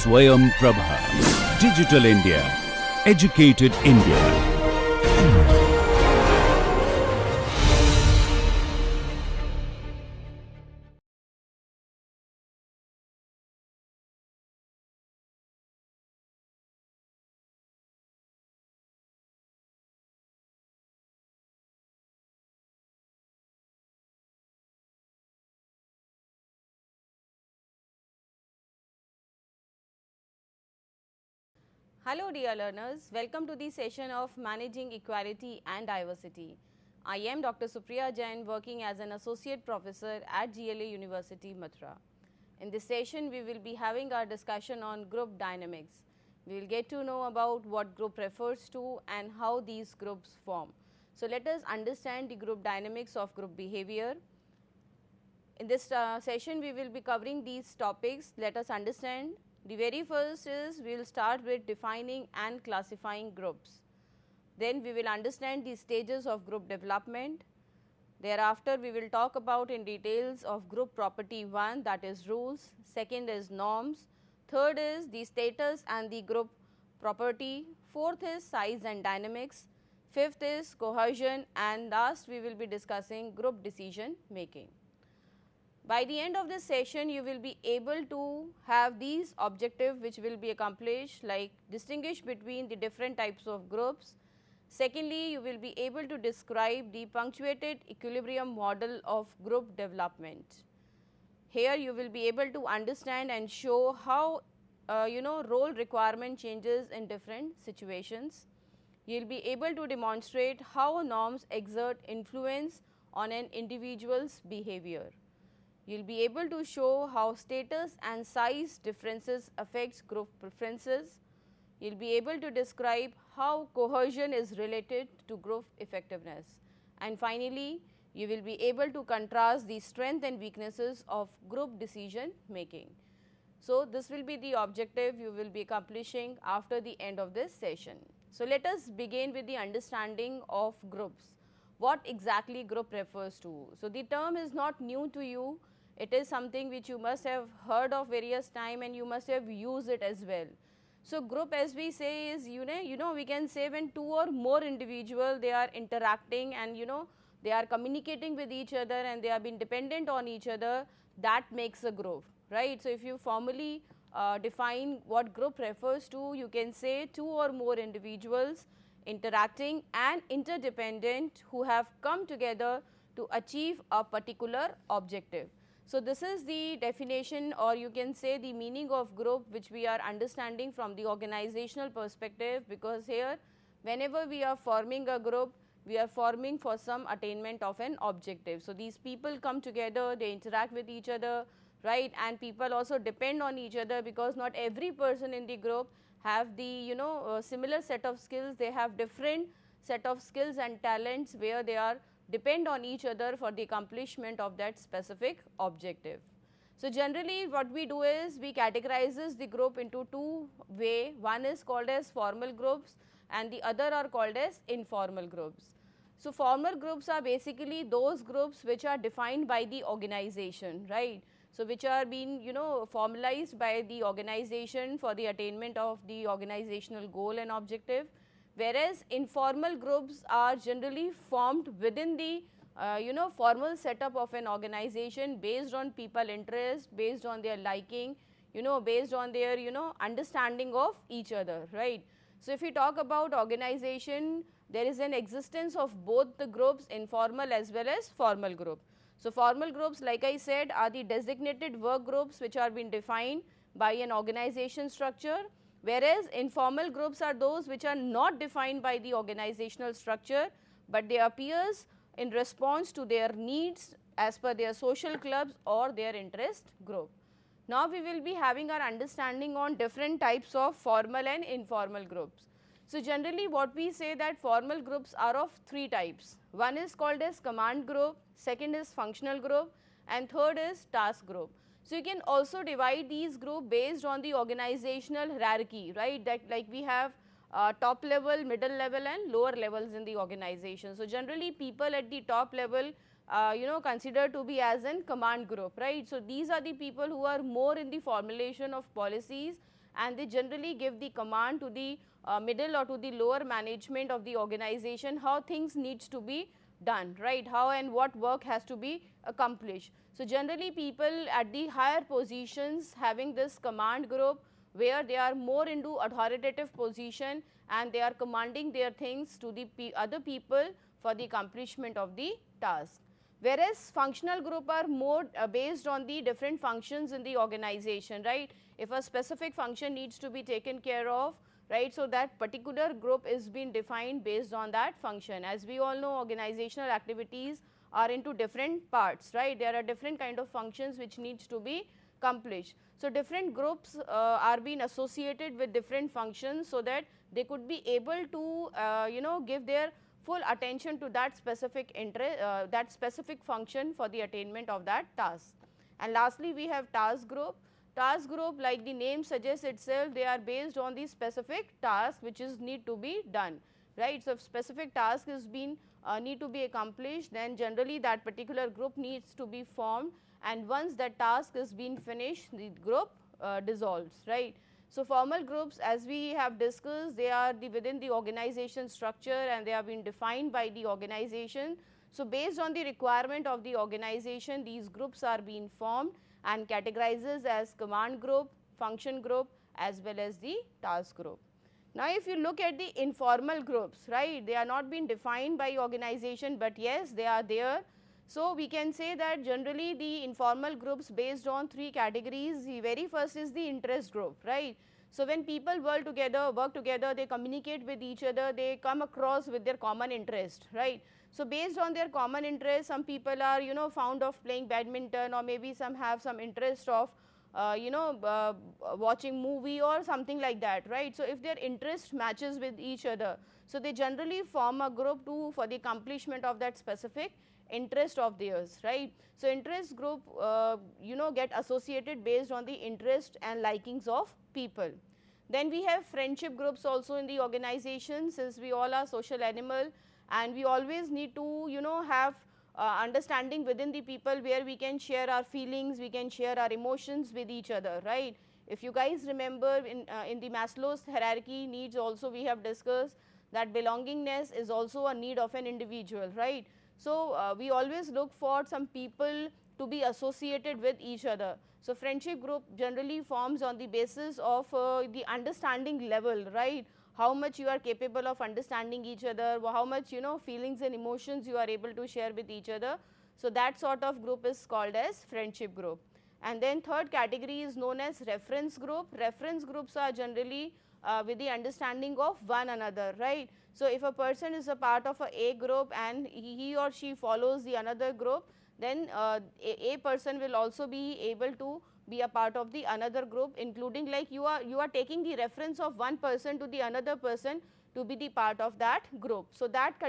Swayam Prabha. Digital India. Educated India. Hello dear learners, welcome to the session of Managing Equality and Diversity. I am Dr. Supriya Jain, working as an Associate Professor at GLA University, Mathura. In this session, we will be having our discussion on group dynamics. We will get to know about what group refers to and how these groups form. So let us understand the group dynamics of group behavior. In this session, we will be covering these topics. Let us understand. The very first is we will start with defining and classifying groups. Then we will understand the stages of group development. Thereafter, we will talk about in details of group property 1, that is rules. Second is norms. Third is the status and the group property. Fourth is size and dynamics. Fifth is cohesion, and last we will be discussing group decision making. By the end of this session, you will be able to have these objectives which will be accomplished, like distinguish between the different types of groups. Secondly, you will be able to describe the punctuated equilibrium model of group development. Here you will be able to understand and show how role requirement changes in different situations. You will be able to demonstrate how norms exert influence on an individual's behavior. You will be able to show how status and size differences affects group preferences. You will be able to describe how cohesion is related to group effectiveness. And finally, you will be able to contrast the strength and weaknesses of group decision making. So this will be the objective you will be accomplishing after the end of this session. So let us begin with the understanding of groups. What exactly group refers to? So the term is not new to you. It is something which you must have heard of various time and you must have used it as well. So group, as we say, is we can say when two or more individuals they are interacting and they are communicating with each other and they have been dependent on each other, that makes a group, right? So if you formally define what group refers to, you can say two or more individuals interacting and interdependent who have come together to achieve a particular objective. So this is the definition, or you can say the meaning of group, which we are understanding from the organizational perspective, because here whenever we are forming a group, we are forming for some attainment of an objective. So these people come together, they interact with each other, right, and people also depend on each other, because not every person in the group have the similar set of skills. They have different set of skills and talents where they are depend on each other for the accomplishment of that specific objective. So generally what we do is we categorizes the group into two way. One is called as formal groups and the other are called as informal groups. So formal groups are basically those groups which are defined by the organization, right? So which are being formalized by the organization for the attainment of the organizational goal and objective. Whereas informal groups are generally formed within the formal setup of an organization based on people interest, based on their liking, based on their understanding of each other, right. So if we talk about organization, there is an existence of both the groups, informal as well as formal group. So formal groups, like I said, are the designated work groups which are being defined by an organization structure, whereas informal groups are those which are not defined by the organizational structure, but they appears in response to their needs as per their social clubs or their interest group. Now we will be having our understanding on different types of formal and informal groups. So generally what we say that formal groups are of three types. One is called as command group, second is functional group, and third is task group. So you can also divide these groups based on the organizational hierarchy, right, that like we have top level, middle level and lower levels in the organization. So generally people at the top level considered to be as in command group, right. So these are the people who are more in the formulation of policies and they generally give the command to the middle or to the lower management of the organization how things needs to be done, right, how and what work has to be accomplished. So, generally people at the higher positions having this command group where they are more into authoritative position and they are commanding their things to the other people for the accomplishment of the task. Whereas functional group are more based on the different functions in the organization, right. If a specific function needs to be taken care of, right, so that particular group is being defined based on that function. As we all know, organizational activities are into different parts, right, there are different kind of functions which needs to be accomplished. So, different groups are being associated with different functions so that they could be able to give their full attention to that specific that specific function for the attainment of that task. And lastly, we have task group. Task group, like the name suggests itself, they are based on the specific task which is need to be done, right. So, if specific task is being need to be accomplished, then generally that particular group needs to be formed, and once that task is being finished, the group dissolves, right. So, formal groups, as we have discussed, they are within the organization structure and they have been defined by the organization. So, based on the requirement of the organization, these groups are being formed and categorizes as command group, function group as well as the task group. Now, if you look at the informal groups, right, they are not being defined by organization, but yes, they are there. So, we can say that generally the informal groups based on three categories. The very first is the interest group, right. So, when people work together, they communicate with each other, they come across with their common interest, right. So, based on their common interest, some people are fond of playing badminton, or maybe some have some interest of watching movie or something like that, right. So, if their interest matches with each other, so they generally form a group for the accomplishment of that specific interest of theirs, right. So, interest group get associated based on the interest and likings of people. Then we have friendship groups also in the organization, since we all are social animal and we always need to have understanding within the people where we can share our feelings, we can share our emotions with each other, right. If you guys remember in the Maslow's hierarchy needs also, we have discussed that belongingness is also a need of an individual, right. So, we always look for some people to be associated with each other. So, friendship group generally forms on the basis of the understanding level, right, how much you are capable of understanding each other, how much feelings and emotions you are able to share with each other. So, that sort of group is called as friendship group. And then third category is known as reference group. Reference groups are generally with the understanding of one another, right. So, if a person is a part of a group and he or she follows the another group, then a person will also be able to be a part of the another group, including like you are taking the reference of one person to the another person to be the part of that group. So, that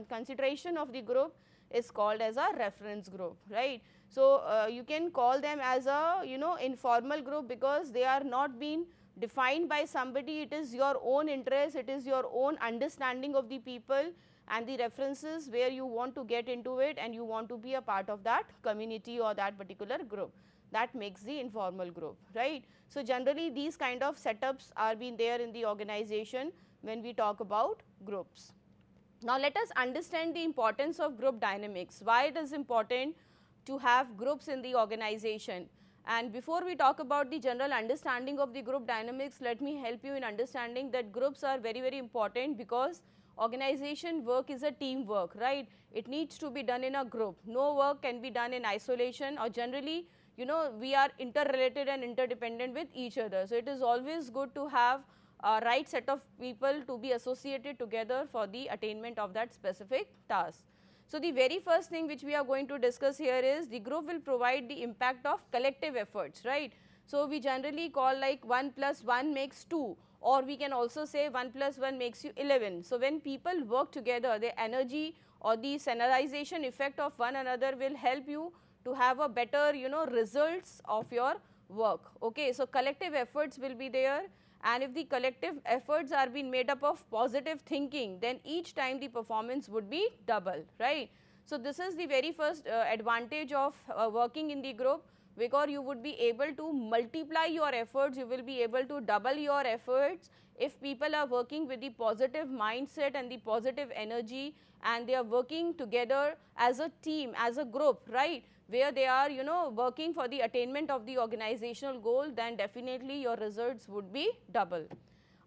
consideration of the group is called as a reference group, right. So, you can call them as a informal group because they are not being defined by somebody, it is your own interest, it is your own understanding of the people and the references where you want to get into it and you want to be a part of that community or that particular group. That makes the informal group, right. So, generally these kind of setups are being there in the organization when we talk about groups. Now, let us understand the importance of group dynamics, why it is important to have groups in the organization. And before we talk about the general understanding of the group dynamics, let me help you in understanding that groups are very, very important because organization work is a team work, right. It needs to be done in a group. No work can be done in isolation, or generally we are interrelated and interdependent with each other. So, it is always good to have a right set of people to be associated together for the attainment of that specific task. So, the very first thing which we are going to discuss here is the group will provide the impact of collective efforts, right. So, we generally call like 1 plus 1 makes 2, or we can also say 1 plus 1 makes you 11. So, when people work together, the energy or the synergization effect of one another will help you to have a better results of your work. Okay. So, collective efforts will be there, and if the collective efforts are being made up of positive thinking, then each time the performance would be double, right. So this is the very first advantage of working in the group, because you would be able to multiply your efforts, you will be able to double your efforts if people are working with the positive mindset and the positive energy, and they are working together as a team, as a group, right, where they are working for the attainment of the organizational goal, then definitely your results would be double.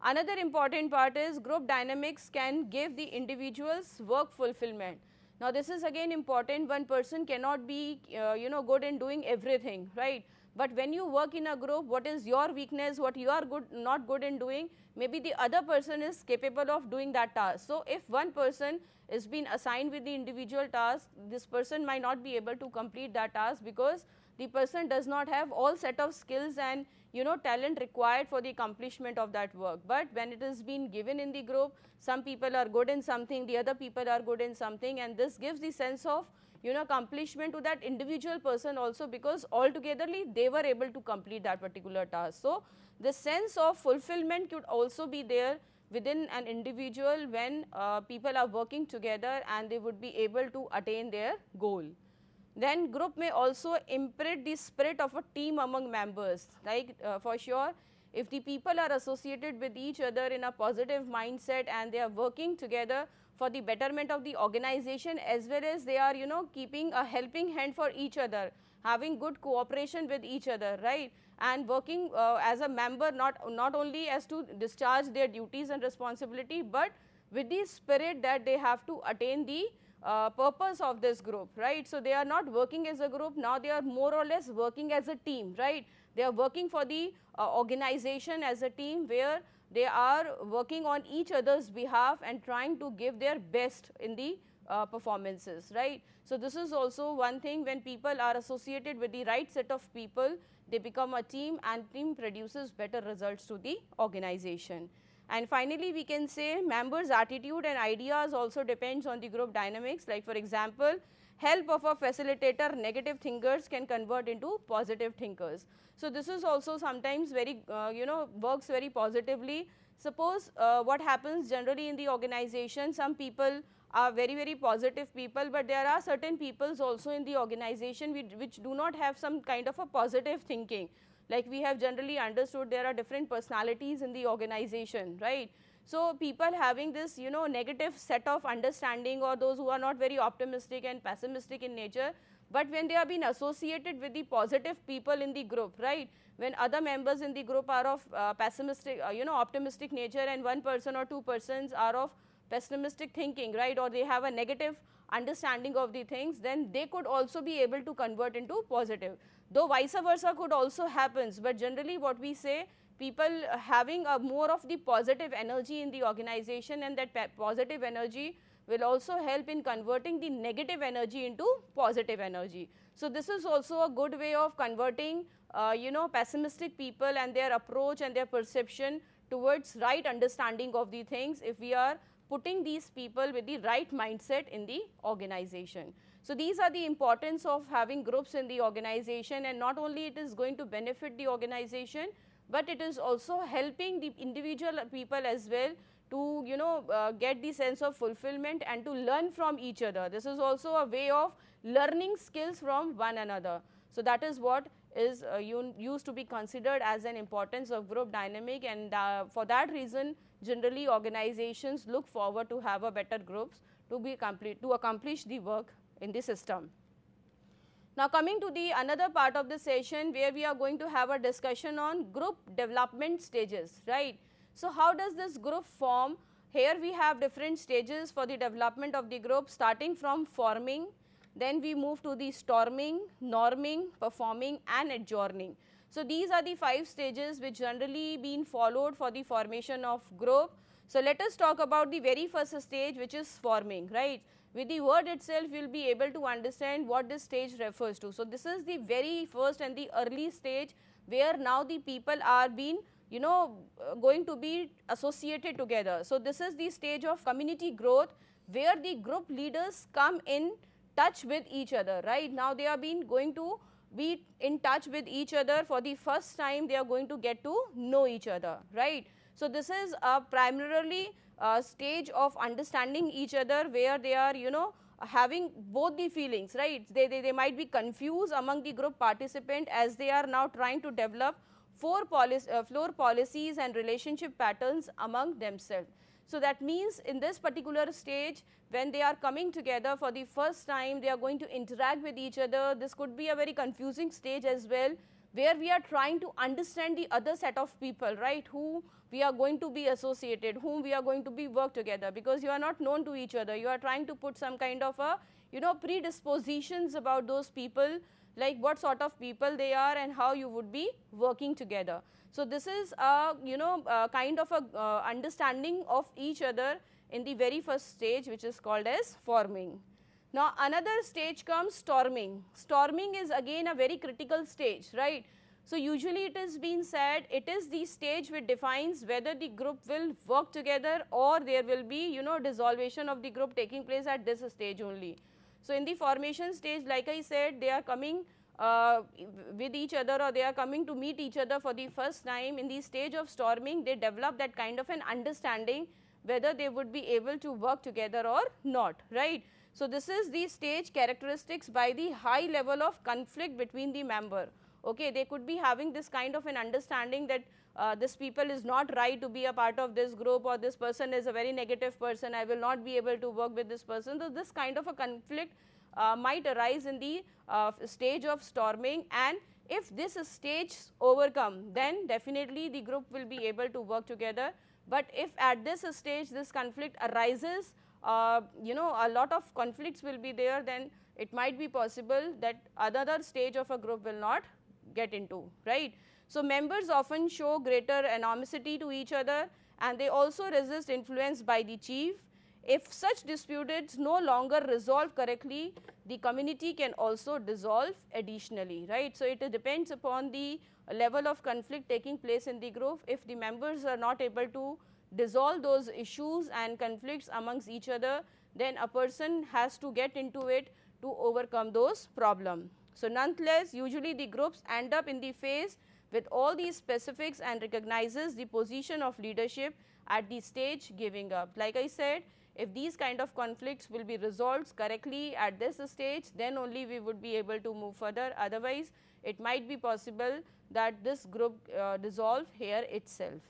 Another important part is group dynamics can give the individuals work fulfillment. Now this is again important. One person cannot be good in doing everything, right? But when you work in a group, what is your weakness, what you are not good in doing, maybe the other person is capable of doing that task. So if one person is being assigned with the individual task, this person might not be able to complete that task because the person does not have all set of skills and talent required for the accomplishment of that work. But when it is being given in the group, some people are good in something, the other people are good in something, and this gives the sense of accomplishment to that individual person also, because altogetherly they were able to complete that particular task. So the sense of fulfillment could also be there within an individual when people are working together and they would be able to attain their goal. Then group may also imprint the spirit of a team among members, like for sure if the people are associated with each other in a positive mindset and they are working together for the betterment of the organization, as well as they are keeping a helping hand for each other, having good cooperation with each other, right, and working as a member, not only as to discharge their duties and responsibility, but with the spirit that they have to attain the purpose of this group, right. So they are not working as a group, now they are more or less working as a team, right. They are working for the organization as a team, where they are working on each other's behalf and trying to give their best in the performances, right. So this is also one thing. When people are associated with the right set of people, they become a team, and team produces better results to the organization. And finally, we can say members' attitude and ideas also depends on the group dynamics. Like for example, help of a facilitator, negative thinkers can convert into positive thinkers. So this is also sometimes very works very positively. Suppose what happens generally in the organization, some people are very positive people, but there are certain peoples also in the organization which do not have some kind of a positive thinking. Like we have generally understood, there are different personalities in the organization, right. So people having this negative set of understanding, or those who are not very optimistic and pessimistic in nature, but when they are being associated with the positive people in the group, right, when other members in the group are of pessimistic optimistic nature, and one person or two persons are of pessimistic thinking, right, or they have a negative understanding of the things, then they could also be able to convert into positive. Though vice versa could also happens, but generally what we say, people having a more of the positive energy in the organization, and that positive energy will also help in converting the negative energy into positive energy. So this is also a good way of converting pessimistic people and their approach and their perception towards right understanding of the things, if we are putting these people with the right mindset in the organization. So these are the importance of having groups in the organization, and not only it is going to benefit the organization, but it is also helping the individual people as well to get the sense of fulfillment and to learn from each other. This is also a way of learning skills from one another. So that is what is used to be considered as an importance of group dynamic, and for that reason generally organizations look forward to have a better groups to accomplish the work in the system. Now coming to the another part of the session, where we are going to have a discussion on group development stages, right. So how does this group form? Here we have different stages for the development of the group, starting from forming, then we move to the storming, norming, performing and adjourning. So these are the 5 stages which generally been followed for the formation of group. So let us talk about the very first stage, which is forming, right. With the word itself, you will be able to understand what this stage refers to. So this is the very first and the early stage, where now the people are being going to be associated together. So this is the stage of community growth, where the group leaders come in touch with each other, right. Now they are going to be in touch with each other for the first time. They are going to get to know each other, right. So this is primarily stage of understanding each other, where they are having both the feelings, right. They might be confused among the group participant as they are now trying to develop floor policies and relationship patterns among themselves. So that means in this particular stage, when they are coming together for the first time, they are going to interact with each other. This could be a very confusing stage as well, where we are trying to understand the other set of people, right, who we are going to be associated, whom we are going to be work together, because you are not known to each other. You are trying to put some kind of a, predispositions about those people, like what sort of people they are and how you would be working together. So this is a, a kind of a understanding of each other in the very first stage, which is called as forming. Now another stage comes storming. Storming is again a very critical stage, right. So usually it is being said, it is the stage which defines whether the group will work together or there will be, dissolution of the group taking place at this stage only. So in the formation stage, like I said, they are coming with each other, or they are coming to meet each other for the first time. In the stage of storming, they develop that kind of an understanding whether they would be able to work together or not, right. So this is the stage characteristics by the high level of conflict between the member. Okay, they could be having this kind of an understanding that this people is not right to be a part of this group, or this person is a very negative person, I will not be able to work with this person. So this kind of a conflict might arise in the stage of storming, and if this stage overcome, then definitely the group will be able to work together. But if at this stage this conflict arises, a lot of conflicts will be there, then it might be possible that another stage of a group will not get into, right. So members often show greater animosity to each other, and they also resist influence by the chief. If such disputes no longer resolve correctly, the community can also dissolve additionally, right. So it depends upon the level of conflict taking place in the group. If the members are not able to dissolve those issues and conflicts amongst each other, then a person has to get into it to overcome those problems. So nonetheless, usually the groups end up in the phase with all these specifics and recognizes the position of leadership at the stage giving up. Like I said, if these kind of conflicts will be resolved correctly at this stage, then only we would be able to move further. Otherwise, it might be possible that this group dissolve here itself.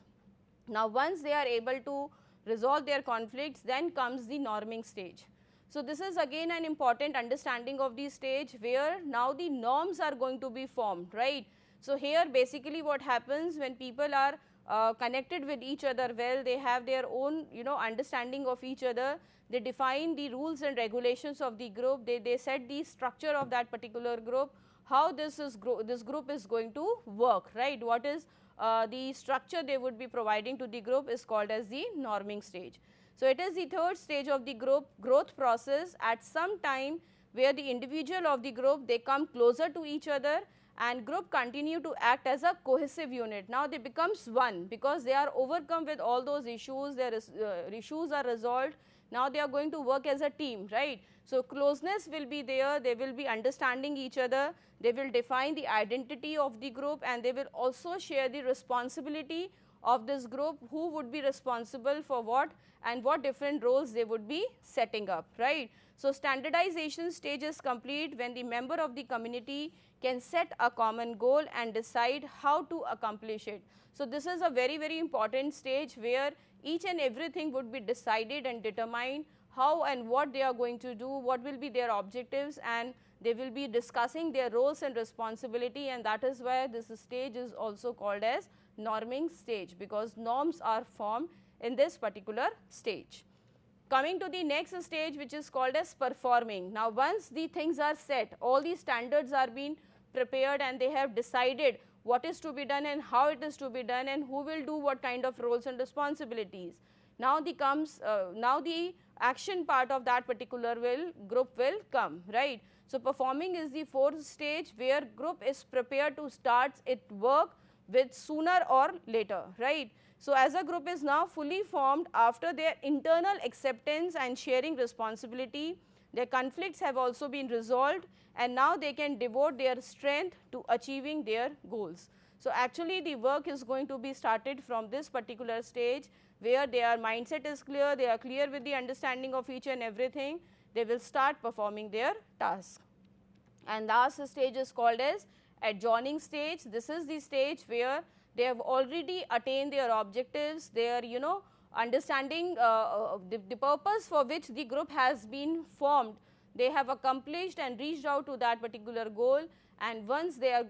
Now once they are able to resolve their conflicts, then comes the norming stage. So this is again an important understanding of the stage, where now the norms are going to be formed, right. So here basically what happens, when people are connected with each other well, they have their own understanding of each other, they define the rules and regulations of the group, they set the structure of that particular group, how this group is going to work, right. What is the structure they would be providing to the group is called as the norming stage. So it is the third stage of the group growth process, at some time where the individual of the group, they come closer to each other and group continue to act as a cohesive unit. Now they becomes one, because they are overcome with all those issues, their issues are resolved, now they are going to work as a team, right. So closeness will be there, they will be understanding each other, they will define the identity of the group, and they will also share the responsibility of this group, who would be responsible for what and what different roles they would be setting up, right. So standardization stage is complete when the member of the community can set a common goal and decide how to accomplish it. So this is a very, very important stage, where each and everything would be decided and determined, how and what they are going to do, what will be their objectives, and they will be discussing their roles and responsibility, and that is why this stage is also called as norming stage, because norms are formed in this particular stage. Coming to the next stage, which is called as performing. Now once the things are set, all the standards are being prepared, and they have decided what is to be done and how it is to be done, and who will do what kind of roles and responsibilities. Now the action part of that particular group will come, right. So performing is the fourth stage, where group is prepared to start its work with sooner or later, right. So as a group is now fully formed after their internal acceptance and sharing responsibility, their conflicts have also been resolved, and now they can devote their strength to achieving their goals. So actually the work is going to be started from this particular stage, where their mindset is clear, they are clear with the understanding of each and everything. they will start performing their task. And last stage is called as adjourning stage. This is the stage where they have already attained their objectives, their understanding the purpose for which the group has been formed, they have accomplished and reached out to that particular goal, and once their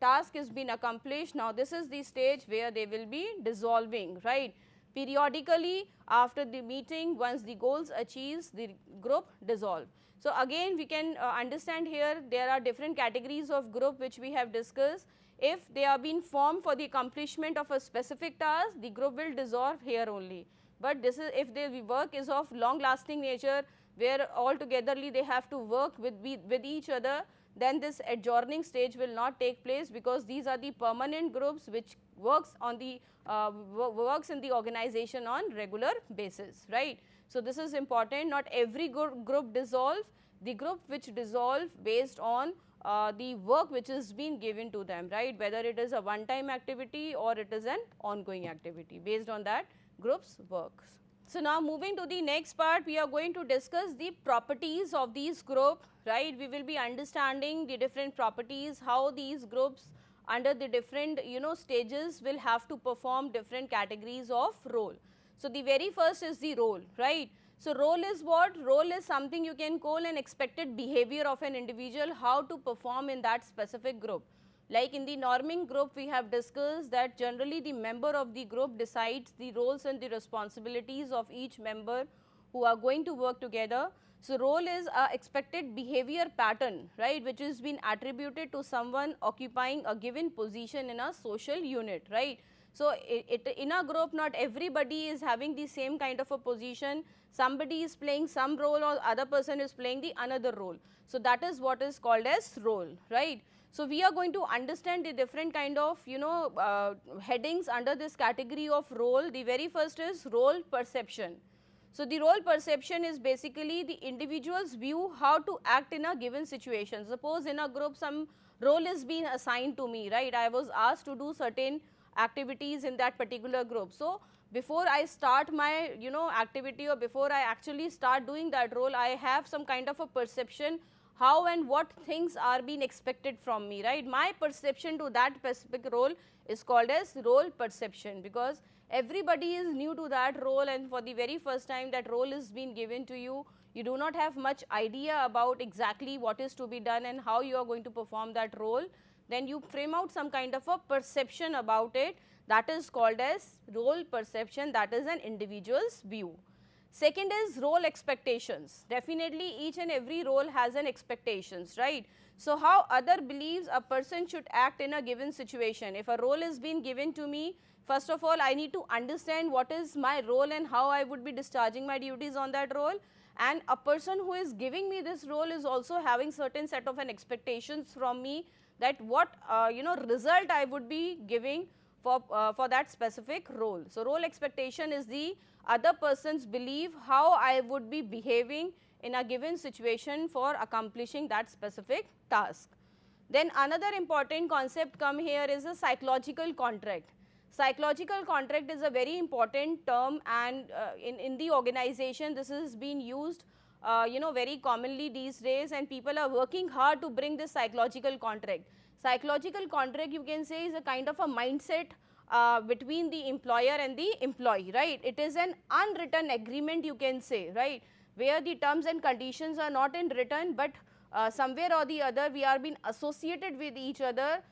task has been accomplished, now this is the stage where they will be dissolving, right. Periodically after the meeting, once the goals achieves, the group dissolve. So again we can understand here there are different categories of group which we have discussed. If they are being formed for the accomplishment of a specific task, the group will dissolve here only. But this is if the work is of long lasting nature, where altogetherly they have to work with each other, then this adjourning stage will not take place, because these are the permanent groups which works on the works in the organization on regular basis, right. So this is important. Not every group dissolve. The group which dissolve based on the work which is being given to them, right, whether it is a one time activity or it is an ongoing activity, based on that groups works. So now moving to the next part, we are going to discuss the properties of these group, right. We will be understanding the different properties, how these groups under the different stages will have to perform different categories of role. So the very first is the role, right. So role is what? Role is something you can call an expected behavior of an individual, how to perform in that specific group. Like in the norming group, we have discussed that generally the member of the group decides the roles and the responsibilities of each member who are going to work together. So role is a expected behavior pattern, right, which has been attributed to someone occupying a given position in a social unit, right. So in a group, not everybody is having the same kind of a position. Somebody is playing some role or other person is playing the another role. So that is what is called as role, right. So we are going to understand the different kind of headings under this category of role. The very first is role perception. So the role perception is basically the individual's view how to act in a given situation. Suppose in a group some role is being assigned to me, right. I was asked to do certain activities in that particular group. So before I start my activity, or before I actually start doing that role, I have some kind of a perception how and what things are being expected from me, right. My perception to that specific role is called as role perception, because everybody is new to that role, and for the very first time that role is being given to you, you do not have much idea about exactly what is to be done and how you are going to perform that role. Then you frame out some kind of a perception about it, that is called as role perception, that is an individual's view. Second is role expectations. Definitely each and every role has an expectations, right. So how other believes a person should act in a given situation. If a role is being given to me, first of all I need to understand what is my role and how I would be discharging my duties on that role. And a person who is giving me this role is also having certain set of an expectations from me, that what result I would be giving for that specific role. So role expectation is the other person's belief how I would be behaving in a given situation for accomplishing that specific task. Then another important concept come here is a psychological contract. Psychological contract is a very important term, and in the organization this is being used very commonly these days, and people are working hard to bring this psychological contract. Psychological contract, you can say, is a kind of a mindset between the employer and the employee, right. It is an unwritten agreement, you can say, right, where the terms and conditions are not in written, but somewhere or the other we are being associated with each other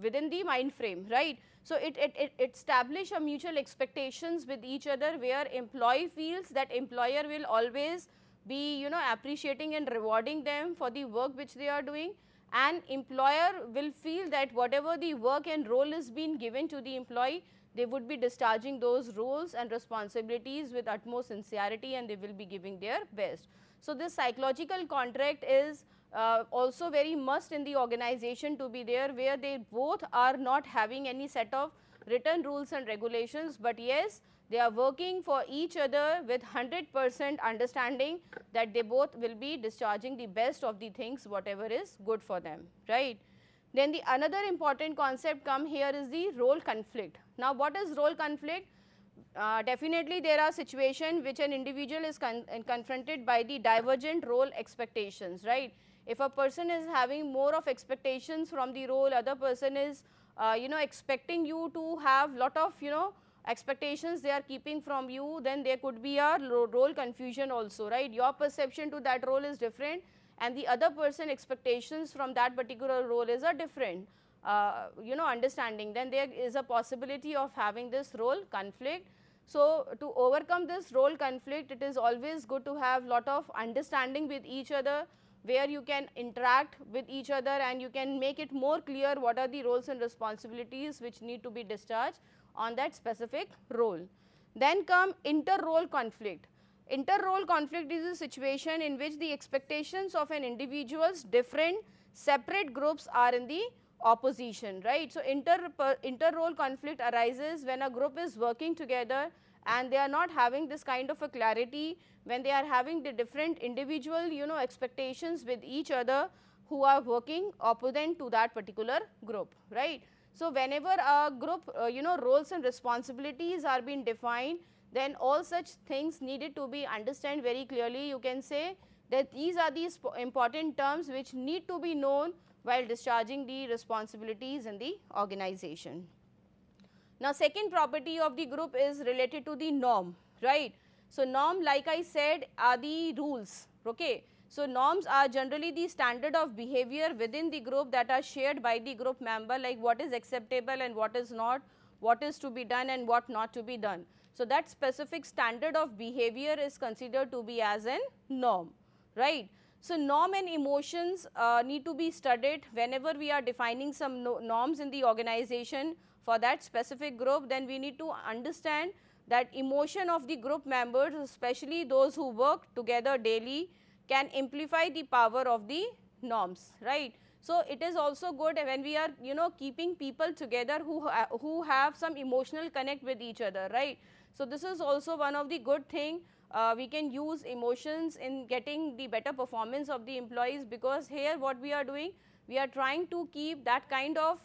within the mind frame, right. So it establish a mutual expectations with each other, where employee feels that employer will always be appreciating and rewarding them for the work which they are doing, and employer will feel that whatever the work and role is being given to the employee, they would be discharging those roles and responsibilities with utmost sincerity, and they will be giving their best. So this psychological contract is also very must in the organization to be there, where they both are not having any set of written rules and regulations, but yes, they are working for each other with 100% understanding that they both will be discharging the best of the things whatever is good for them, right. Then the another important concept come here is the role conflict. Now what is role conflict? definitely there are situations which an individual is confronted by the divergent role expectations, right. If a person is having more of expectations from the role, other person is expecting you to have lot of expectations they are keeping from you, then there could be a role confusion also, right. Your perception to that role is different and the other person expectations from that particular role is a different understanding, then there is a possibility of having this role conflict. So, to overcome this role conflict, it is always good to have lot of understanding with each other, where you can interact with each other and you can make it more clear what are the roles and responsibilities which need to be discharged on that specific role. Then come inter-role conflict. Inter-role conflict is a situation in which the expectations of an individual's different separate groups are in the opposition, right. So, inter-role conflict arises when a group is working together and they are not having this kind of a clarity, when they are having the different individual expectations with each other who are working opposite to that particular group, right. So, whenever a group roles and responsibilities are being defined, then all such things needed to be understood very clearly. You can say that these are these important terms which need to be known while discharging the responsibilities in the organization. Now, second property of the group is related to the norm, right. So, norm, like I said, are the rules, okay. So, norms are generally the standard of behavior within the group that are shared by the group member, like what is acceptable and what is not, what is to be done and what not to be done. So, that specific standard of behavior is considered to be as a norm, right. So, norm and emotions need to be studied whenever we are defining some norms in the organization for that specific group. Then we need to understand that emotion of the group members, especially those who work together daily, can amplify the power of the norms, right. So, it is also good when we are keeping people together who have some emotional connect with each other, right. So, this is also one of the good thing. We can use emotions in getting the better performance of the employees, because here what we are doing, we are trying to keep that kind of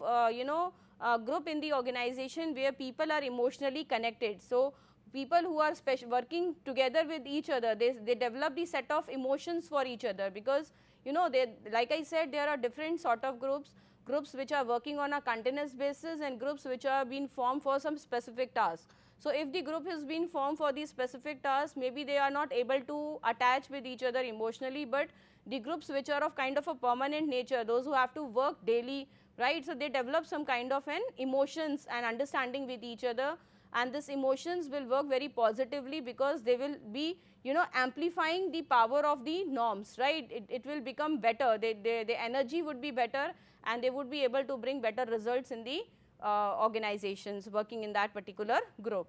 group in the organization where people are emotionally connected. So, people who are working together with each other, they develop the set of emotions for each other, because they, like I said, there are different sort of groups which are working on a continuous basis and groups which are being formed for some specific task. So, if the group has been formed for these specific tasks, maybe they are not able to attach with each other emotionally, but the groups which are of kind of a permanent nature, those who have to work daily, right. So, they develop some kind of an emotions and understanding with each other, and this emotions will work very positively, because they will be amplifying the power of the norms, right. It will become better, the energy would be better and they would be able to bring better results in the organizations working in that particular group.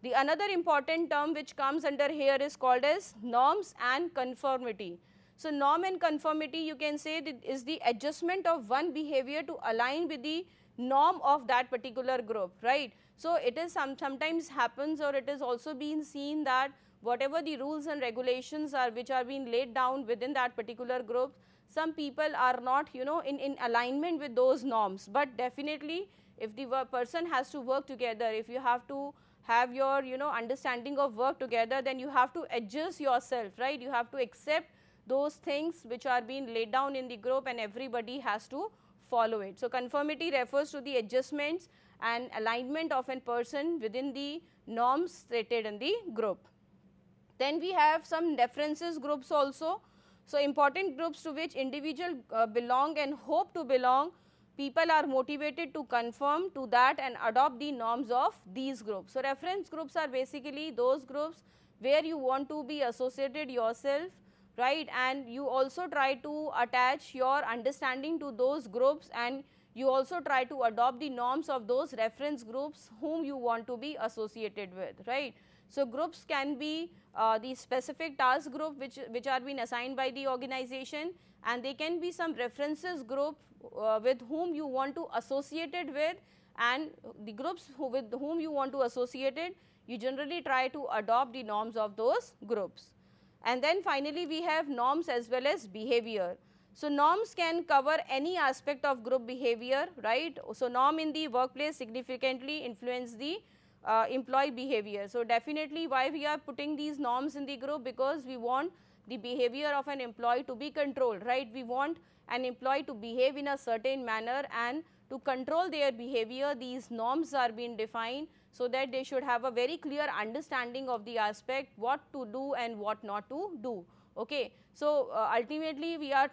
The another important term which comes under here is called as norms and conformity. So, norm and conformity, you can say, that is the adjustment of one behavior to align with the norm of that particular group, right. So, it is sometimes happens, or it is also been seen that whatever the rules and regulations are which are being laid down within that particular group, some people are not in alignment with those norms, but definitely if the person has to work together, if you have to have your understanding of work together, then you have to adjust yourself, right. You have to accept those things which are being laid down in the group and everybody has to follow it. So, conformity refers to the adjustments and alignment of a person within the norms stated in the group. Then we have some references groups also. So, important groups to which individual belong and hope to belong, people are motivated to conform to that and adopt the norms of these groups. So, reference groups are basically those groups where you want to be associated yourself, right, and you also try to attach your understanding to those groups, and you also try to adopt the norms of those reference groups whom you want to be associated with, right. So, groups can be the specific task group which are being assigned by the organization, and they can be some references group with whom you want to associate it with, and the groups with whom you want to associate it, you generally try to adopt the norms of those groups. And then finally, we have norms as well as behavior. So, norms can cover any aspect of group behavior, right. So, norm in the workplace significantly influence the employee behavior. So definitely why we are putting these norms in the group, because we want the behavior of an employee to be controlled, right. We want an employee to behave in a certain manner, and to control their behavior these norms are being defined, so that they should have a very clear understanding of the aspect what to do and what not to do. Okay. So ultimately we are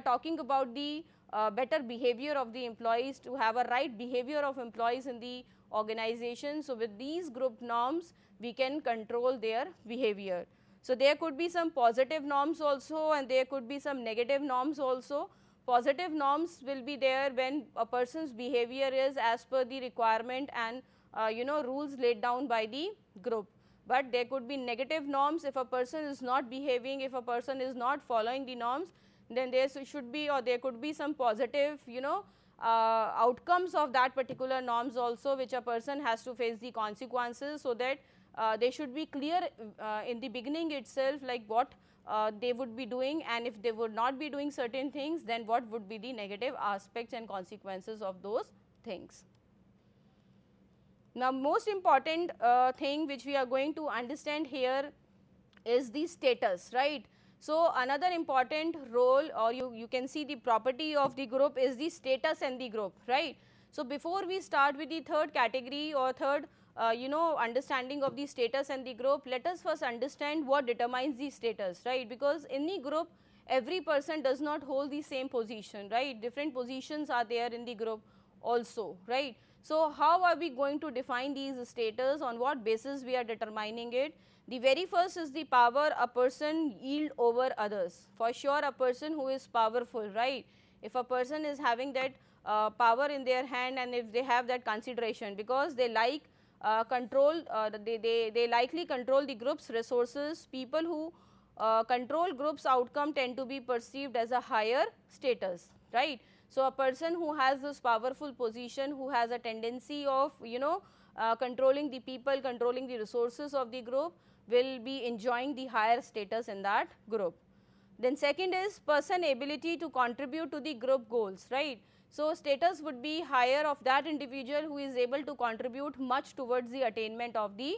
talking about the better behavior of the employees, to have a right behavior of employees in the organization. So with these group norms we can control their behavior. So there could be some positive norms also, and there could be some negative norms also. Positive norms will be there when a person's behavior is as per the requirement and rules laid down by the group. But there could be negative norms if a person is not behaving, if a person is not following the norms, then there should be, or there could be some positive outcomes of that particular norms also, which a person has to face the consequences. So that they should be clear in the beginning itself, like what they would be doing, and if they would not be doing certain things, then what would be the negative aspects and consequences of those things. Now most important thing which we are going to understand here is the status, right. So another important role, or you can see the property of the group, is the status and the group, right. So before we start with the third category or third understanding of the status and the group, let us first understand what determines the status, right. Because in the group every person does not hold the same position, right. Different positions are there in the group also, right. So how are we going to define these status, on what basis we are determining it? The very first is the power a person yield over others. For sure a person who is powerful, right, if a person is having that power in their hand, and if they have that consideration, because they like control, they likely control the group's resources. People who control group's outcome tend to be perceived as a higher status, right. So a person who has this powerful position, who has a tendency of controlling the people, controlling the resources of the group, will be enjoying the higher status in that group. Then second is person ability to contribute to the group goals, right. So status would be higher of that individual who is able to contribute much towards the attainment of the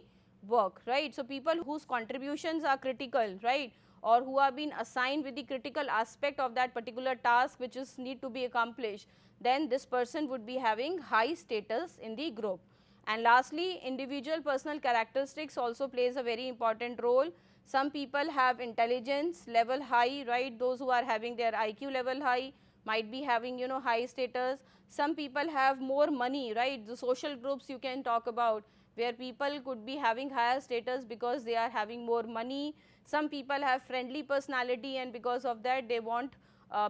work, right. So people whose contributions are critical, right, or who have been assigned with the critical aspect of that particular task which is need to be accomplished, then this person would be having high status in the group. And lastly, individual personal characteristics also plays a very important role. Some people have intelligence level high, right, those who are having their IQ level high might be having high status. Some people have more money, right, the social groups you can talk about, where people could be having higher status because they are having more money. Some people have friendly personality, and because of that they want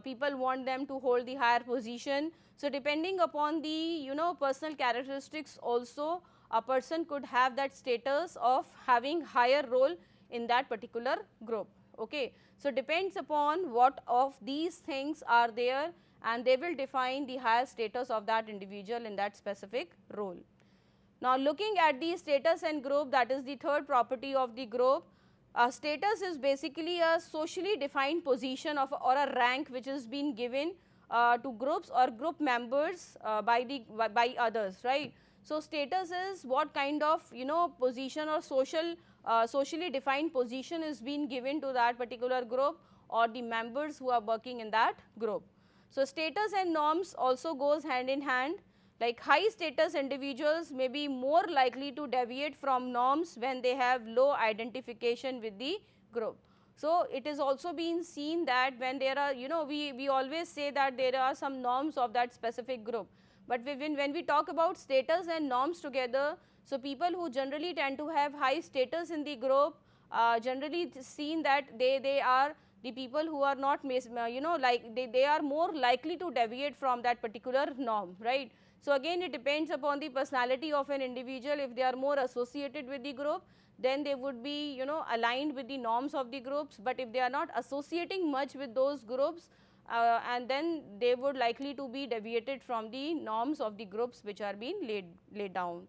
people want them to hold the higher position. So depending upon the personal characteristics also, a person could have that status of having higher role in that particular group. Okay. So depends upon what of these things are there, and they will define the higher status of that individual in that specific role. Now looking at the status and group, that is the third property of the group. Status is basically a socially defined position of or a rank which is being given to groups or group members by others, right. So status is what kind of position or socially defined position is being given to that particular group or the members who are working in that group. So status and norms also goes hand in hand. Like high status individuals may be more likely to deviate from norms when they have low identification with the group. So it is also been seen that when there are we always say that there are some norms of that specific group, but when we talk about status and norms together, so people who generally tend to have high status in the group generally seen that they are the people who are not like they are more likely to deviate from that particular norm, right. So again it depends upon the personality of an individual. If they are more associated with the group, then they would be aligned with the norms of the groups, but if they are not associating much with those groups and then they would likely to be deviated from the norms of the groups which are being laid down.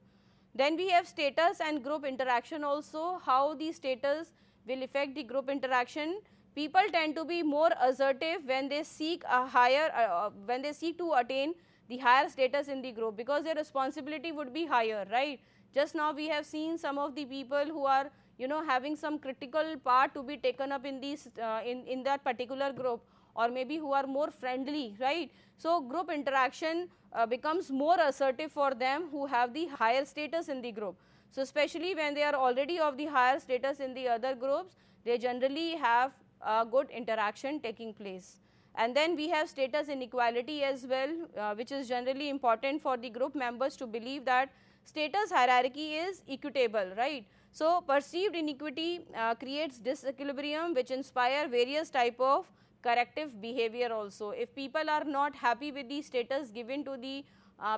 Then we have status and group interaction also. How the status will affect the group interaction. People tend to be more assertive when they seek a higher when they seek to attain the higher status in the group, because their responsibility would be higher, right. Just now we have seen some of the people who are having some critical part to be taken up in these in that particular group, or maybe who are more friendly, right. So group interaction becomes more assertive for them who have the higher status in the group. So especially when they are already of the higher status in the other groups, they generally have a good interaction taking place. And then we have status inequality as well, which is generally important for the group members to believe that status hierarchy is equitable, right. So perceived inequity creates disequilibrium, which inspire various type of corrective behavior also. If people are not happy with the status given to the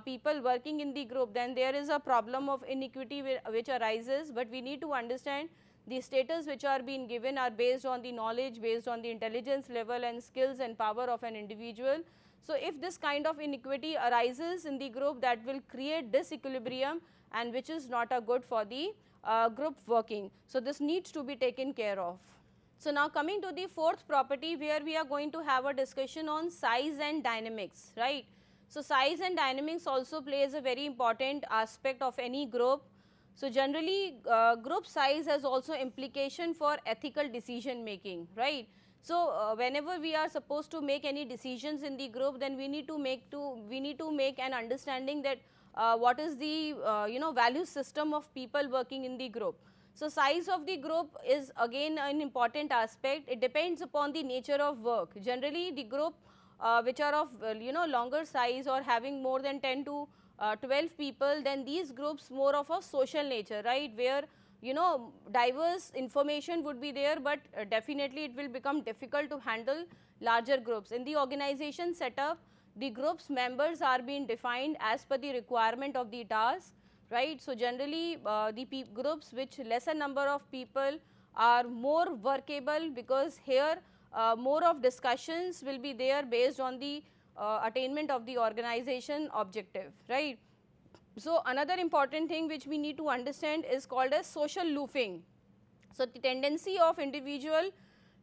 people working in the group, then there is a problem of inequity which arises. But we need to understand the status which are being given are based on the knowledge, based on the intelligence level and skills and power of an individual. So if this kind of inequity arises in the group, that will create disequilibrium, and which is not a good for the group working. So this needs to be taken care of. So now coming to the fourth property, where we are going to have a discussion on size and dynamics, right. So size and dynamics also plays a very important aspect of any group. So generally group size has also implication for ethical decision making, right. So whenever we are supposed to make any decisions in the group, then we need to make an understanding that what is the value system of people working in the group. So size of the group is again an important aspect. It depends upon the nature of work. Generally the group which are of longer size or having more than 10 to 12 people, then these groups more of a social nature, right, where diverse information would be there, but definitely it will become difficult to handle larger groups. In the organization setup, the group's members are being defined as per the requirement of the task, right. So generally the groups which lesser number of people are more workable, because here more of discussions will be there based on the attainment of the organization objective, right. So another important thing which we need to understand is called as social loofing. So the tendency of individual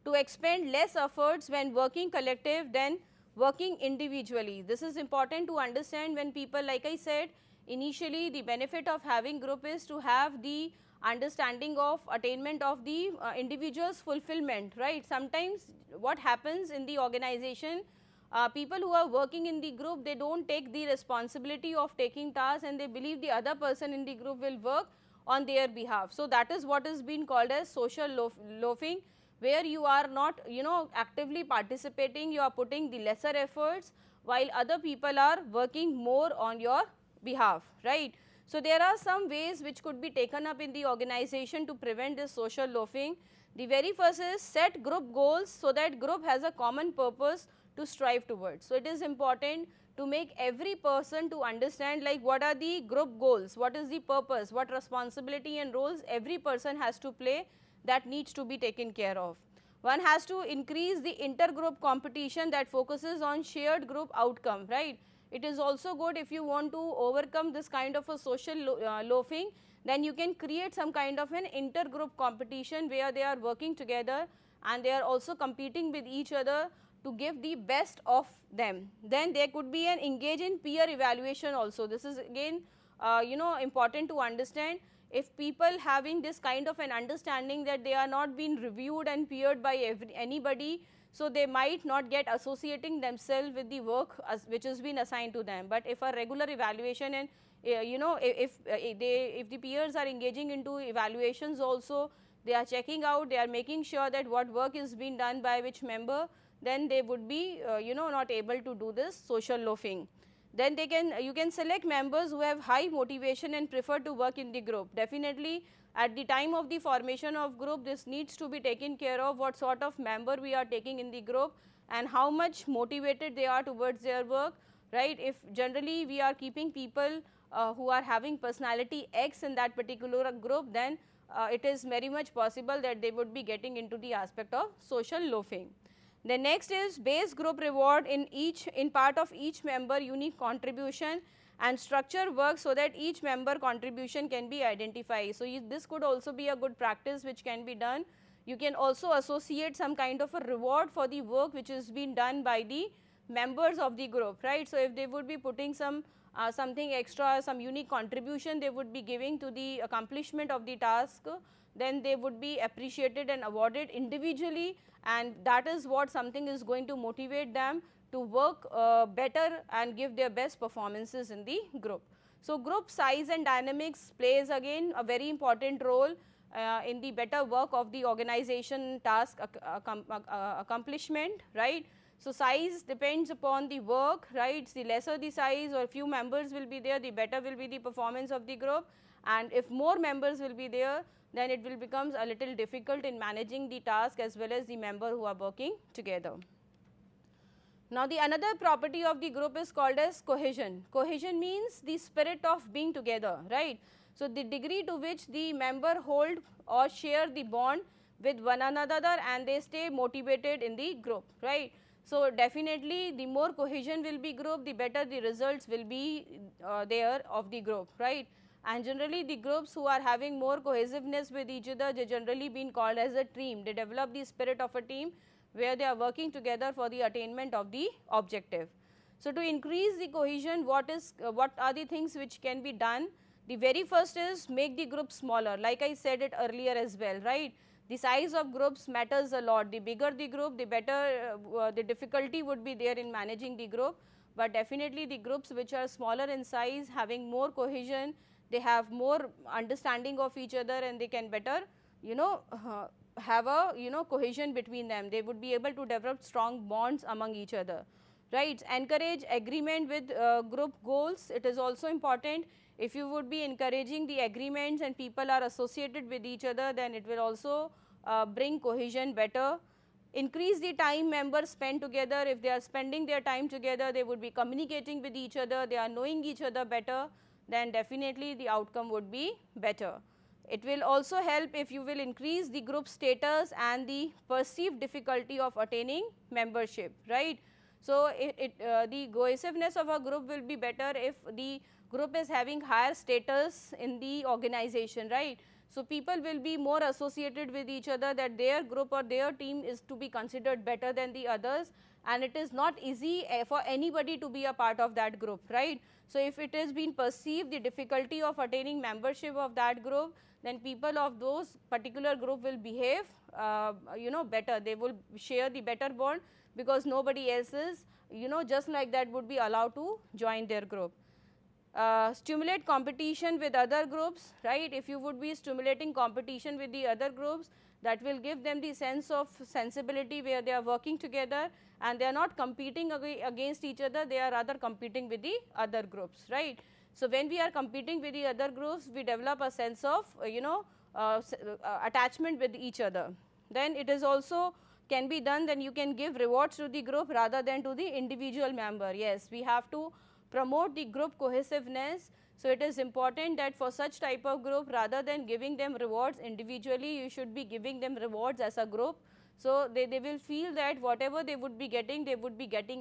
to expend less efforts when working collective than working individually. This is important to understand when people, like I said initially, the benefit of having group is to have the understanding of attainment of the individual's fulfillment, right. Sometimes what happens in the organization, people who are working in the group, they don't take the responsibility of taking tasks, and they believe the other person in the group will work on their behalf. So that is what is being called as social loafing, where you are not actively participating, you are putting the lesser efforts while other people are working more on your behalf, right. So there are some ways which could be taken up in the organization to prevent this social loafing. The very first is set group goals, so that group has a common purpose to strive towards. So it is important to make every person to understand like what are the group goals, what is the purpose, what responsibility and roles every person has to play, that needs to be taken care of. One has to increase the intergroup competition that focuses on shared group outcome, right. It is also good if you want to overcome this kind of a social loafing, then you can create some kind of an intergroup competition where they are working together and they are also competing with each other to give the best of them. Then there could be an engage in peer evaluation also. This is again important to understand. If people having this kind of an understanding that they are not being reviewed and peered by anybody, so they might not get associating themselves with the work which has been assigned to them. But if a regular evaluation and if the peers are engaging into evaluations also, they are checking out, they are making sure that what work is being done by which member, then they would be not able to do this social loafing. Then you can select members who have high motivation and prefer to work in the group. Definitely at the time of the formation of group, this needs to be taken care of, what sort of member we are taking in the group and how much motivated they are towards their work, right. If generally we are keeping people who are having personality X in that particular group, then it is very much possible that they would be getting into the aspect of social loafing. The next is base group reward in part of each member unique contribution and structure work so that each member contribution can be identified. So this could also be a good practice which can be done. You can also associate some kind of a reward for the work which is being done by the members of the group, right. So, if they would be putting some something extra, some unique contribution they would be giving to the accomplishment of the task, then they would be appreciated and awarded individually, and that is what something is going to motivate them to work better and give their best performances in the group. So, group size and dynamics plays again a very important role in the better work of the organization task accomplishment, right. So, size depends upon the work, right. The lesser the size or few members will be there, the better will be the performance of the group, and if more members will be there, then it will becomes a little difficult in managing the task as well as the member who are working together. Now, the another property of the group is called as cohesion. Cohesion means the spirit of being together, right. So, the degree to which the member hold or share the bond with one another and they stay motivated in the group, right. So, definitely the more cohesion will be group, the better the results will be there of the group, right. And generally the groups who are having more cohesiveness with each other, they generally been called as a team. They develop the spirit of a team where they are working together for the attainment of the objective. So, to increase the cohesion, what are the things which can be done? The very first is make the group smaller, like I said it earlier as well, right. The size of groups matters a lot. The bigger the group, the better the difficulty would be there in managing the group, but definitely the groups which are smaller in size, having more cohesion, they have more understanding of each other and they can better have a cohesion between them. They would be able to develop strong bonds among each other, right. Encourage agreement with group goals. It is also important. If you would be encouraging the agreements and people are associated with each other, then it will also bring cohesion better. Increase the time members spend together. If they are spending their time together, they would be communicating with each other, they are knowing each other better, then definitely the outcome would be better. It will also help if you will increase the group status and the perceived difficulty of attaining membership, right. So, the cohesiveness of a group will be better if the group is having higher status in the organization, right. So, people will be more associated with each other, that their group or their team is to be considered better than the others, and it is not easy for anybody to be a part of that group, right. So, if it has been perceived the difficulty of attaining membership of that group, then people of those particular group will behave better, they will share the better bond, because nobody else is just like that would be allowed to join their group. Stimulate competition with other groups, right. If you would be stimulating competition with the other groups, that will give them the sense of sensibility where they are working together and they are not competing against each other, they are rather competing with the other groups, right. So, when we are competing with the other groups, we develop a sense of attachment with each other. Then it is also can be done, then you can give rewards to the group rather than to the individual member. Yes, we have to promote the group cohesiveness. So, it is important that for such type of group, rather than giving them rewards individually, you should be giving them rewards as a group. So, they will feel that whatever they would be getting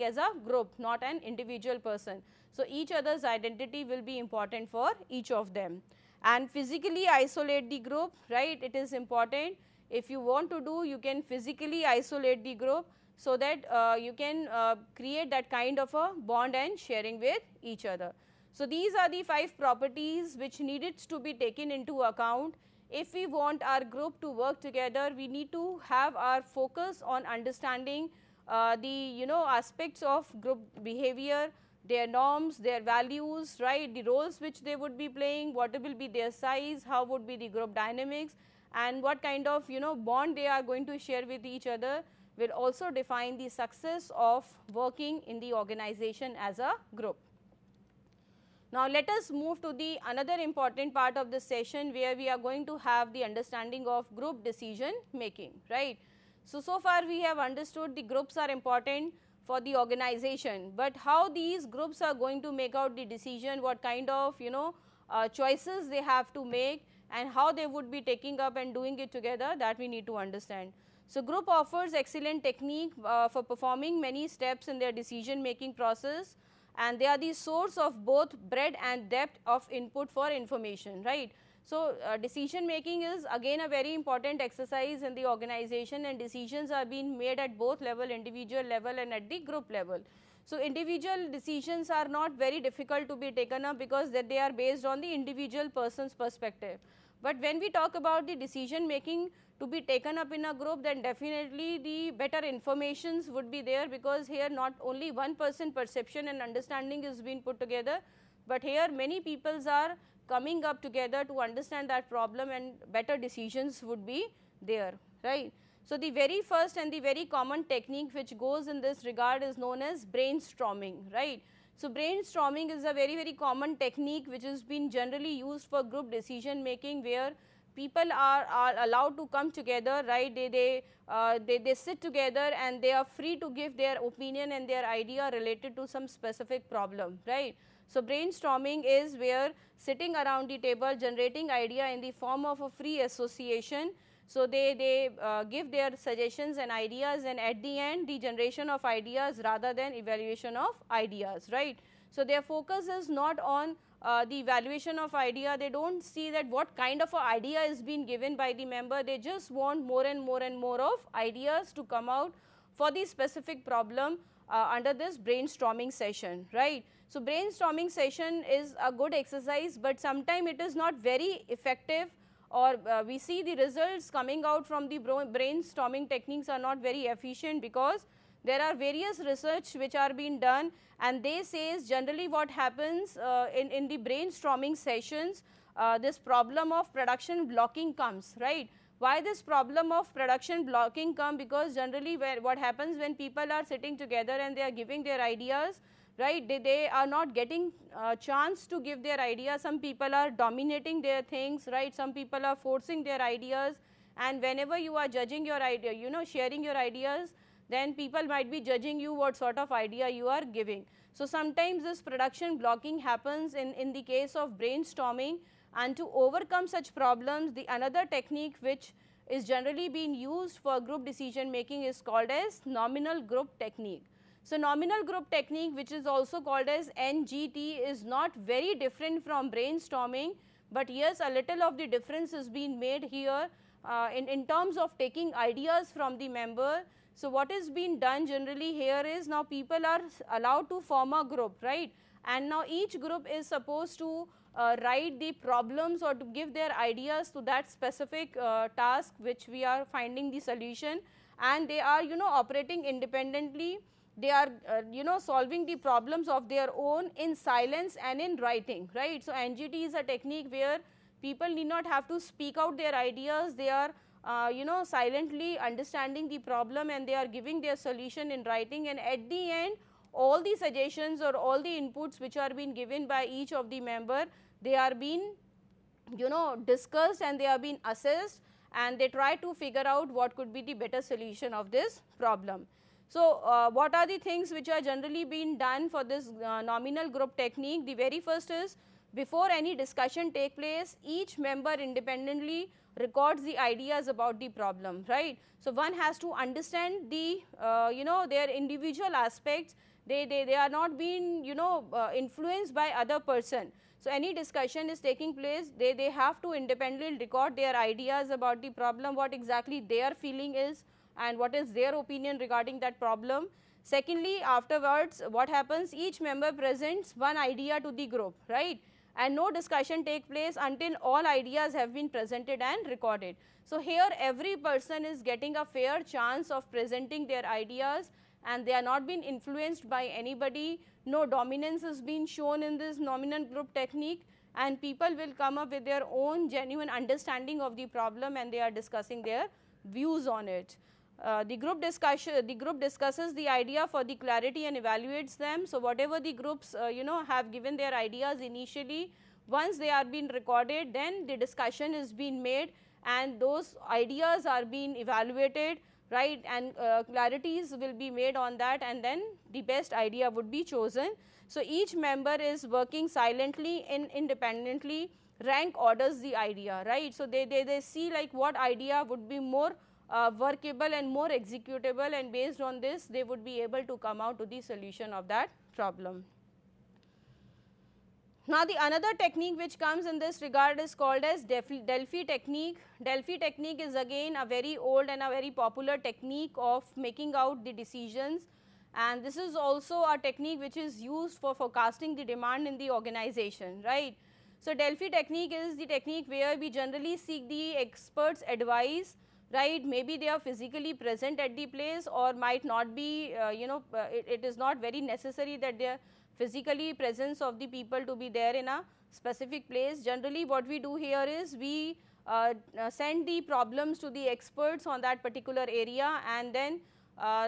as a group, not an individual person. So, each other's identity will be important for each of them. And physically isolate the group, right. It is important. If you want to do, you can physically isolate the group, so that you can create that kind of a bond and sharing with each other. So, these are the 5 properties which needed to be taken into account. If we want our group to work together, we need to have our focus on understanding the aspects of group behavior, their norms, their values, right, the roles which they would be playing, what will be their size, how would be the group dynamics, and what kind of bond they are going to share with each other will also define the success of working in the organization as a group. Now, let us move to the another important part of the session, where we are going to have the understanding of group decision making, right. So far we have understood the groups are important for the organization, but how these groups are going to make out the decision, what kind of choices they have to make, and how they would be taking up and doing it together, that we need to understand. So, group offers excellent technique for performing many steps in their decision making process, and they are the source of both breadth and depth of input for information, right. So, decision making is again a very important exercise in the organization, and decisions are being made at both level, individual level and at the group level. So, individual decisions are not very difficult to be taken up because that they are based on the individual person's perspective. But when we talk about the decision making to be taken up in a group, then definitely the better informations would be there, because here not only one person perception and understanding is being put together, but here many peoples are coming up together to understand that problem, and better decisions would be there, right. So, the very first and the very common technique which goes in this regard is known as brainstorming, right. So, brainstorming is a very common technique which has been generally used for group decision making, where people are allowed to come together, right. They sit together and they are free to give their opinion and their idea related to some specific problem, right. So, brainstorming is where sitting around the table generating idea in the form of a free association. So, they give their suggestions and ideas, and at the end the generation of ideas rather than evaluation of ideas, right. So, their focus is not on the evaluation of idea. They do not see that what kind of a idea is being given by the member, they just want more and more of ideas to come out for the specific problem under this brainstorming session, right. So, brainstorming session is a good exercise, but sometimes it is not very effective, or we see the results coming out from the brainstorming techniques are not very efficient, because there are various research which are being done, and they says generally what happens in the brainstorming sessions, this problem of production blocking comes, right. Why this problem of production blocking come? Because generally what happens when people are sitting together and they are giving their ideas, right, they are not getting chance to give their ideas. Some people are dominating their things, right, some people are forcing their ideas, and whenever you are judging your idea, sharing your ideas, then people might be judging you what sort of idea you are giving. So, sometimes this production blocking happens in the case of brainstorming, and to overcome such problems, the another technique which is generally being used for group decision making is called as nominal group technique. So, nominal group technique, which is also called as NGT, is not very different from brainstorming, but yes, a little of the difference is being made here in terms of taking ideas from the member. So, what is being done generally here is, now people are allowed to form a group, right, and now each group is supposed to write the problems or to give their ideas to that specific task which we are finding the solution, and they are operating independently. They are solving the problems of their own in silence and in writing, right. So, NGT is a technique where people need not have to speak out their ideas. They are silently understanding the problem, and they are giving their solution in writing, and at the end all the suggestions or all the inputs which are being given by each of the member, they are being discussed, and they are being assessed, and they try to figure out what could be the better solution of this problem. So, what are the things which are generally being done for this nominal group technique? The very first is, before any discussion take place, each member independently records the ideas about the problem, right. So, one has to understand the their individual aspects. They are not being influenced by other person. So, any discussion is taking place, they have to independently record their ideas about the problem, what exactly their feeling is and what is their opinion regarding that problem. Secondly, afterwards what happens, each member presents one idea to the group, right, and no discussion take place until all ideas have been presented and recorded. So, here every person is getting a fair chance of presenting their ideas, and they are not being influenced by anybody. No dominance is being shown in this nominal group technique, and people will come up with their own genuine understanding of the problem, and they are discussing their views on it. The group discusses the idea for the clarity and evaluates them. So, whatever the groups have given their ideas initially, once they are being recorded, then the discussion is being made, and those ideas are being evaluated, right, and clarities will be made on that, and then the best idea would be chosen. So, each member is working silently and independently, rank orders the idea, right. So, they see like what idea would be more workable and more executable, and based on this they would be able to come out to the solution of that problem. Now, the another technique which comes in this regard is called as Delphi technique. Delphi technique is again a very old and a very popular technique of making out the decisions, and this is also a technique which is used for forecasting the demand in the organization, right. So, Delphi technique is the technique where we generally seek the experts' advice, right. Maybe they are physically present at the place or might not be, it is not very necessary that they are physically presence of the people to be there in a specific place. Generally what we do here is we send the problems to the experts on that particular area, and then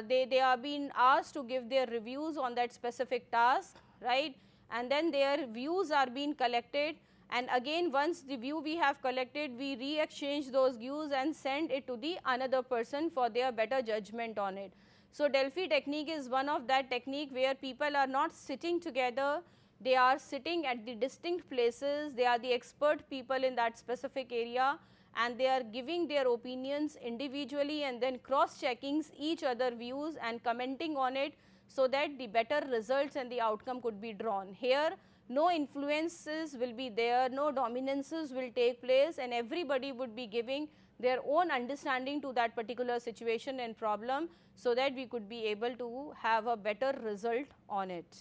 they are being asked to give their reviews on that specific task, right, and then their views are being collected, and again once the view we have collected, we re-exchange those views and send it to the another person for their better judgment on it. So, Delphi technique is one of that technique where people are not sitting together, they are sitting at the distinct places, they are the expert people in that specific area, and they are giving their opinions individually and then cross checking each other views and commenting on it, so that the better results and the outcome could be drawn. Here no influences will be there, no dominances will take place, and everybody would be giving their own understanding to that particular situation and problem, so that we could be able to have a better result on it.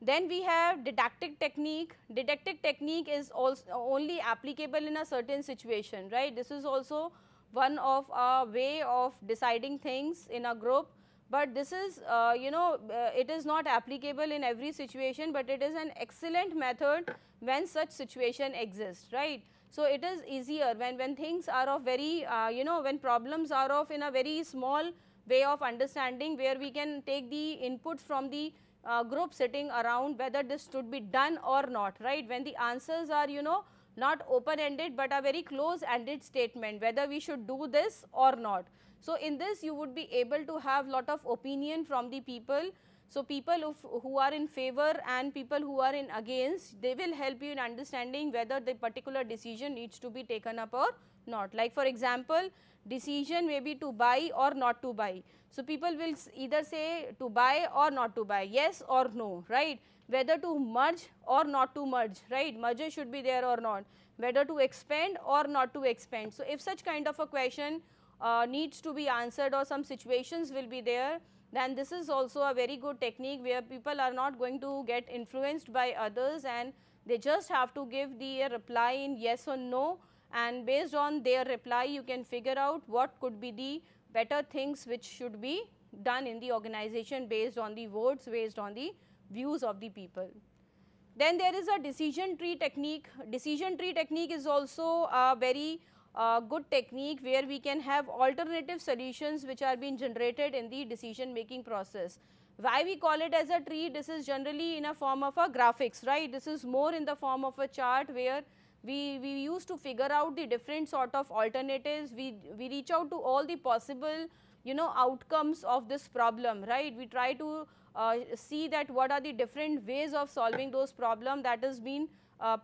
Then we have didactic technique. Didactic technique is also only applicable in a certain situation, right. This is also one of a way of deciding things in a group, but this is it is not applicable in every situation, but it is an excellent method when such situation exists, right. So, it is easier when things are of very when problems are of in a very small way of understanding, where we can take the inputs from the group sitting around whether this should be done or not, right. When the answers are not open ended, but a very close ended statement whether we should do this or not. So, in this you would be able to have lot of opinion from the people. So, people who are in favor and people who are in against, they will help you in understanding whether the particular decision needs to be taken up or not. Like for example, decision may be to buy or not to buy. So, people will either say to buy or not to buy, yes or no, right, whether to merge or not to merge, right, merger should be there or not, whether to expand or not to expand. So, if such kind of a question needs to be answered or some situations will be there, then this is also a very good technique where people are not going to get influenced by others, and they just have to give the reply in yes or no, and based on their reply you can figure out what could be the better things which should be done in the organization based on the votes, based on the views of the people. Then there is a decision tree technique. Decision tree technique is also a very good technique where we can have alternative solutions which are being generated in the decision making process. Why we call it as a tree? This is generally in a form of a graphics, right. This is more in the form of a chart where we used to figure out the different sort of alternatives. We reach out to all the possible outcomes of this problem, right. We try to see that what are the different ways of solving those problems, that has been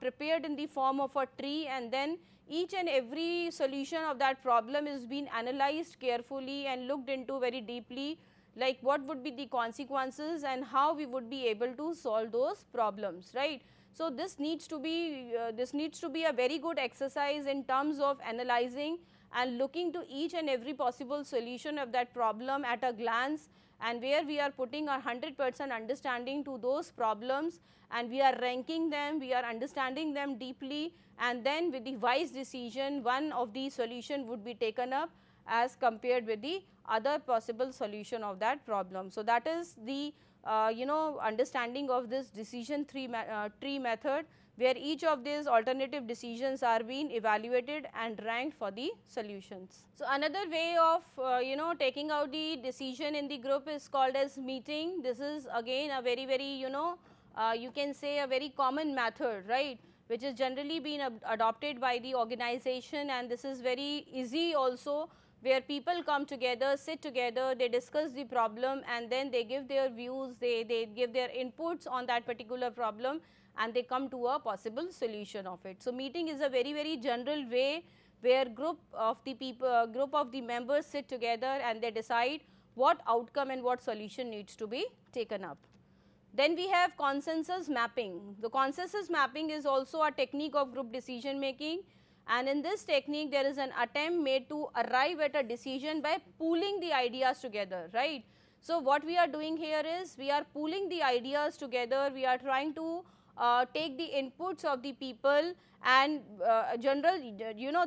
prepared in the form of a tree, and then each and every solution of that problem is being analyzed carefully and looked into very deeply, like what would be the consequences and how we would be able to solve those problems, right. So, this needs to be a very good exercise in terms of analyzing and looking to each and every possible solution of that problem at a glance, and where we are putting our 100% understanding to those problems, and we are ranking them, we are understanding them deeply, and then with the wise decision one of the solution would be taken up as compared with the other possible solution of that problem. So, that is the understanding of this decision tree method, where each of these alternative decisions are being evaluated and ranked for the solutions. So, another way of taking out the decision in the group is called as meeting. This is again a very you can say a very common method, right, which is generally been adopted by the organization, and this is very easy also, where people come together, sit together, they discuss the problem, and then they give their views, they give their inputs on that particular problem, and they come to a possible solution of it. So, meeting is a very general way where group of the members sit together and they decide what outcome and what solution needs to be taken up. Then we have consensus mapping. The consensus mapping is also a technique of group decision making, and in this technique there is an attempt made to arrive at a decision by pooling the ideas together, right. So, what we are doing here is we are pooling the ideas together, we are trying to take the inputs of the people, and general,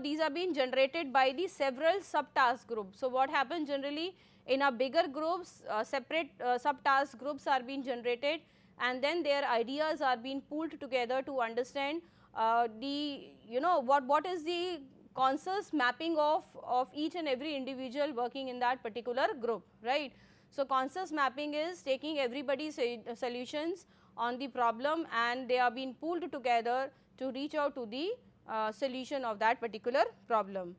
these are being generated by the several subtask groups. So, what happens generally in a bigger groups, separate subtask groups are being generated, and then their ideas are being pooled together to understand what is the consensus mapping of each and every individual working in that particular group, right. So, consensus mapping is taking everybody's solutions on the problem, and they are being pooled together to reach out to the solution of that particular problem.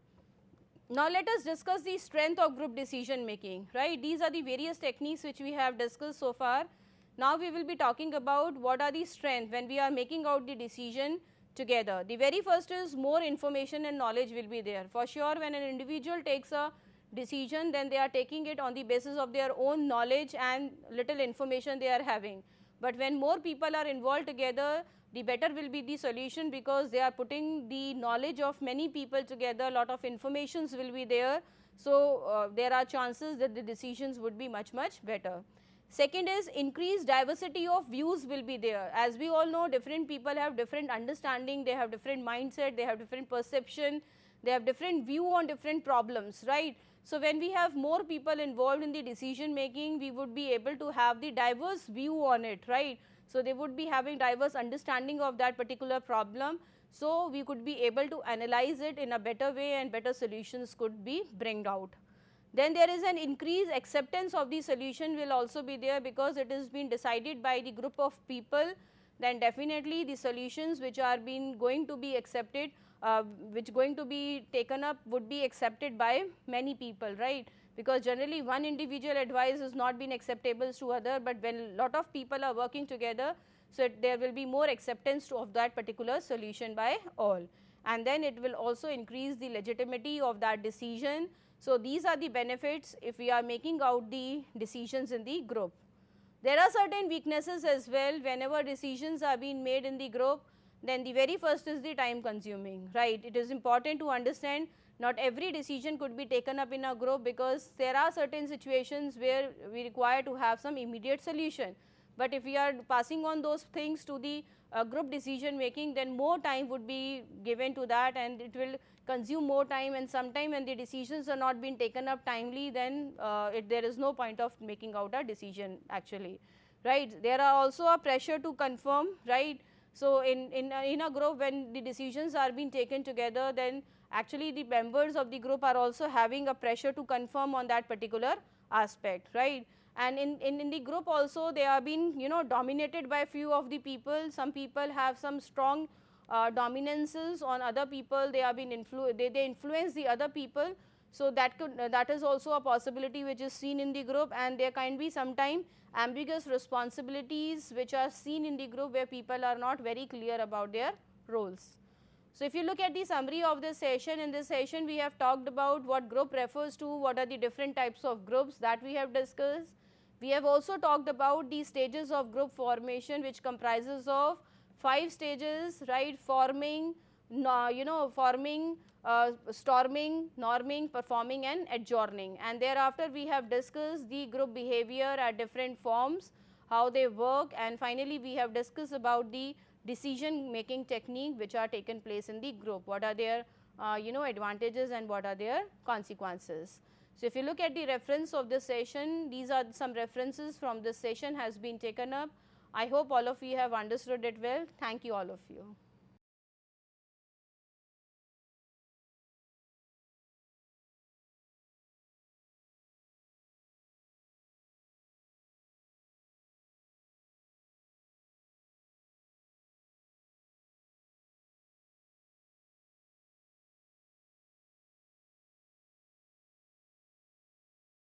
Now, let us discuss the strength of group decision making, right. These are the various techniques which we have discussed so far. Now, we will be talking about what are the strengths when we are making out the decision together. The very first is more information and knowledge will be there. For sure, when an individual takes a decision, then they are taking it on the basis of their own knowledge and little information they are having. But when more people are involved together, the better will be the solution, because they are putting the knowledge of many people together, lot of informations will be there. So, there are chances that the decisions would be much better. Second is increased diversity of views will be there. As we all know, different people have different understanding, they have different mindset, they have different perception, they have different view on different problems, right. So, when we have more people involved in the decision making, we would be able to have the diverse view on it, right. So, they would be having diverse understanding of that particular problem. So, we could be able to analyze it in a better way, and better solutions could be bring out. Then there is an increased acceptance of the solution will also be there, because it has been decided by the group of people, then definitely the solutions which are going to be accepted, which going to be taken up would be accepted by many people, right. Because generally one individual advice is not been acceptable to other, but when lot of people are working together, so there will be more acceptance of that particular solution by all, and then it will also increase the legitimacy of that decision. So, these are the benefits if we are making out the decisions in the group. There are certain weaknesses as well. Whenever decisions are being made in the group, then the very first is the time consuming, right. It is important to understand not every decision could be taken up in a group, because there are certain situations where we require to have some immediate solution. But if we are passing on those things to the group decision making, then more time would be given to that, and it will consume more time, and sometime when the decisions are not being taken up timely, then there is no point of making out a decision actually, right. There are also a pressure to confirm, right. So, in a group, when the decisions are being taken together, then actually the members of the group are also having a pressure to confirm on that particular aspect, right. And in the group also, they are being dominated by few of the people. Some people have some strong dominances on other people, they are being they influence the other people. So, that is also a possibility which is seen in the group, and there can be sometime ambiguous responsibilities which are seen in the group, where people are not very clear about their roles. So, if you look at the summary of this session, in this session we have talked about what group refers to, what are the different types of groups that we have discussed. We have also talked about the stages of group formation, which comprises of 5 stages, right. Forming, forming, storming, norming, performing and adjourning, and thereafter we have discussed the group behavior at different forms, how they work, and finally we have discussed about the decision making technique which are taken place in the group, what are their advantages and what are their consequences. So, if you look at the reference of this session, these are some references from this session has been taken up. I hope all of you have understood it well. Thank you all of you.